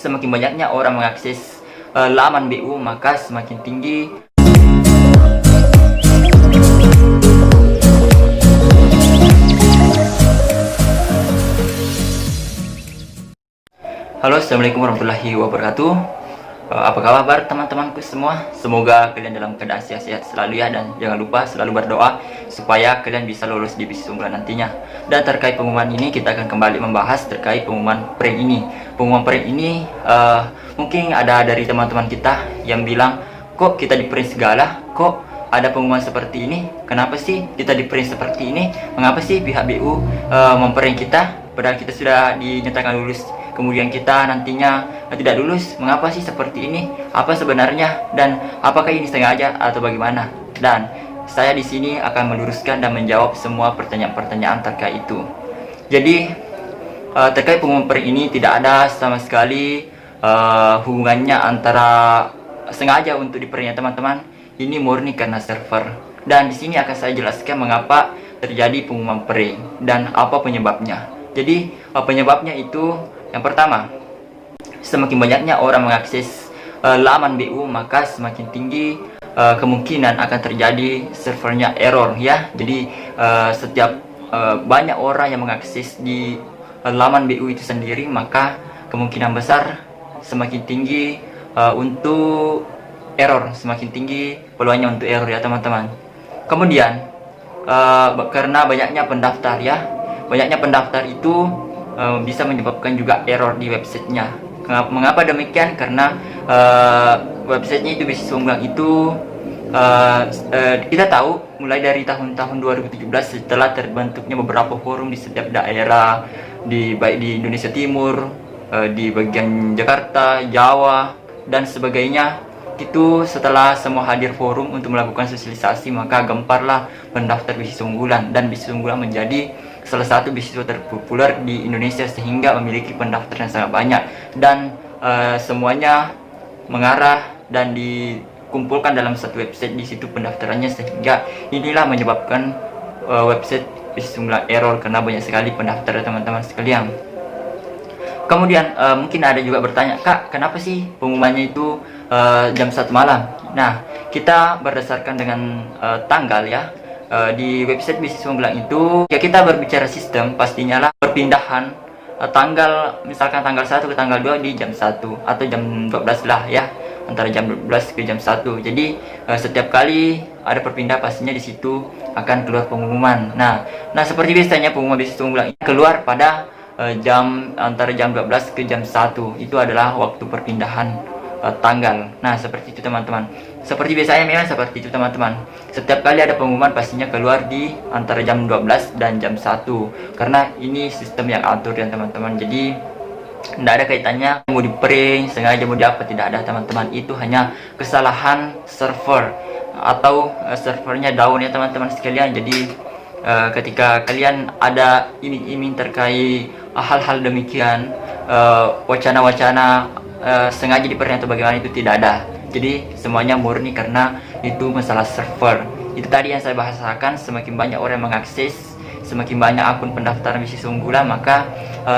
semakin banyaknya orang mengakses laman BU, maka semakin tinggi Halo, assalamualaikum warahmatullahi wabarakatuh. Apa kabar teman-temanku semua? Semoga kalian dalam keadaan sehat-sehat selalu ya, dan jangan lupa selalu berdoa supaya kalian bisa lulus di bisnis unggulan nantinya. Dan terkait pengumuman ini, kita akan kembali membahas terkait pengumuman prank ini. Pengumuman prank ini mungkin ada dari teman-teman kita yang bilang, kok kita di prank segala, kok ada pengumuman seperti ini, kenapa sih kita di prank seperti ini, mengapa sih pihak BU memprank kita padahal kita sudah dinyatakan lulus, kemudian kita nantinya tidak lulus. Mengapa sih seperti ini? Apa sebenarnya? Dan apakah ini sengaja atau bagaimana? Dan saya di sini akan meluruskan dan menjawab semua pertanyaan-pertanyaan terkait itu. Jadi terkait pengumuman prank ini tidak ada sama sekali hubungannya antara sengaja untuk di-prank ya teman-teman. Ini murni karena server. Dan di sini akan saya jelaskan mengapa terjadi pengumuman prank dan apa penyebabnya. Jadi penyebabnya itu, yang pertama, semakin banyaknya orang mengakses laman BU, maka semakin tinggi kemungkinan akan terjadi servernya error ya. Jadi setiap banyak orang yang mengakses di laman BU itu sendiri, maka kemungkinan besar semakin tinggi untuk error, semakin tinggi peluangnya untuk error ya teman-teman. Kemudian karena banyaknya pendaftar ya, banyaknya pendaftar itu bisa menyebabkan juga error di websitenya. Mengapa demikian? Karena websitenya itu bisnis unggulan itu kita tahu mulai dari tahun-tahun 2017 setelah terbentuknya beberapa forum di setiap daerah, baik di Indonesia Timur, di bagian Jakarta, Jawa dan sebagainya. Itu setelah semua hadir forum untuk melakukan sosialisasi, maka gemparlah mendaftar bisnis unggulan, dan bisnis unggulan menjadi salah satu bisnis terpopuler di Indonesia sehingga memiliki pendaftar yang sangat banyak, dan semuanya mengarah dan dikumpulkan dalam satu website. Di situ pendaftarannya, sehingga inilah menyebabkan website bisnis unggulan error karena banyak sekali pendaftar teman-teman sekalian. Kemudian mungkin ada juga bertanya, Kak, kenapa sih pengumumannya itu jam 1 malam? Nah, kita berdasarkan dengan tanggal ya, di website bisnis unggulan itu ya, kita berbicara sistem, pastinya lah perpindahan tanggal, misalkan tanggal 1 ke tanggal 2 di jam 1 atau jam 12 lah ya, antara jam 12 ke jam 1. Jadi setiap kali ada perpindah, pastinya di situ akan keluar pengumuman. Nah seperti biasanya pengumuman bisnis unggulan ini keluar pada antara jam 12 ke jam 1. Itu adalah waktu perpindahan tanggal. Nah seperti itu teman-teman. Seperti biasanya memang seperti itu teman-teman. Setiap kali ada pengumuman pastinya keluar di antara jam 12 dan jam 1, karena ini sistem yang atur ya teman-teman. Jadi tidak ada kaitannya mau di prank sengaja mau di apa, tidak ada teman-teman. Itu hanya kesalahan server atau servernya down ya teman-teman sekalian. Jadi ketika kalian ada iming-iming terkait hal-hal demikian, wacana-wacana sengaja di-prank atau bagaimana, itu tidak ada. Jadi semuanya murni karena itu masalah server. Itu tadi yang saya bahasakan, semakin banyak orang yang mengakses, semakin banyak akun pendaftaran bisnis unggulan, maka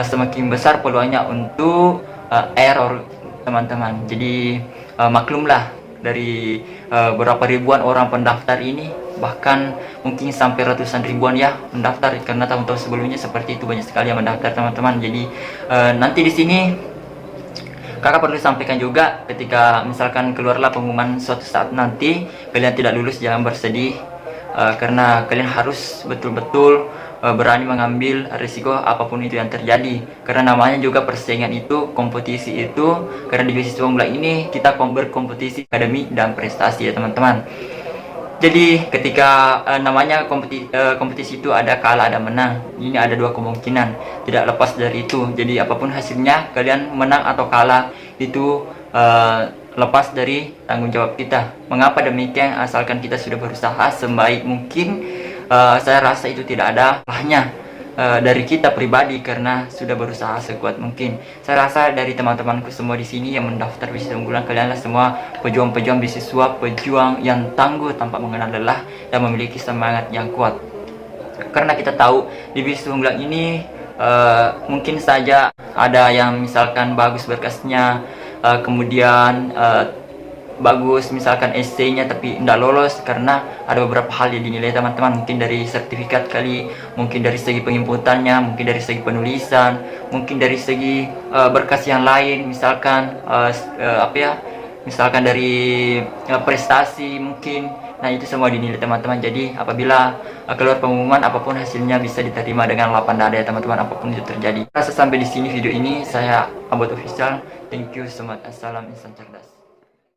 semakin besar peluangnya untuk error teman-teman. Jadi maklumlah, dari berapa ribuan orang pendaftar ini, bahkan mungkin sampai ratusan ribuan ya mendaftar, karena tahun-tahun sebelumnya seperti itu banyak sekali yang mendaftar teman-teman. Jadi nanti di sini kakak perlu sampaikan juga, ketika misalkan keluarlah pengumuman suatu saat nanti kalian tidak lulus, jangan bersedih, karena kalian harus betul-betul berani mengambil risiko apapun itu yang terjadi, karena namanya juga persaingan itu, kompetisi itu. Karena di bisnis unggulan ini kita berkompetisi akademi dan prestasi ya teman-teman. Jadi ketika namanya kompetisi itu ada kalah ada menang, ini ada dua kemungkinan, tidak lepas dari itu. Jadi apapun hasilnya, kalian menang atau kalah, itu lepas dari tanggung jawab kita. Mengapa demikian? Asalkan kita sudah berusaha sebaik mungkin, saya rasa itu tidak ada salahnya dari kita pribadi, karena sudah berusaha sekuat mungkin. Saya rasa dari teman-temanku semua di sini yang mendaftar bisnis unggulan, kalianlah semua pejuang-pejuang beasiswa, pejuang yang tangguh tanpa mengenal lelah dan memiliki semangat yang kuat. Karena kita tahu di bisnis unggulan ini Mungkin saja ada yang misalkan bagus berkasnya, kemudian bagus misalkan essay-nya tapi tidak lolos karena ada beberapa hal yang dinilai teman-teman, mungkin dari sertifikat kali, mungkin dari segi penginputannya, mungkin dari segi penulisan, mungkin dari segi berkas yang lain, misalkan misalkan dari prestasi mungkin. Nah itu semua dinilai teman-teman. Jadi apabila keluar pengumuman apapun hasilnya bisa diterima dengan lapang dada ya teman-teman, apapun itu terjadi. Rasa sampai di sini video ini, saya Abot Official. Thank you so much. Assalam insan cerdas.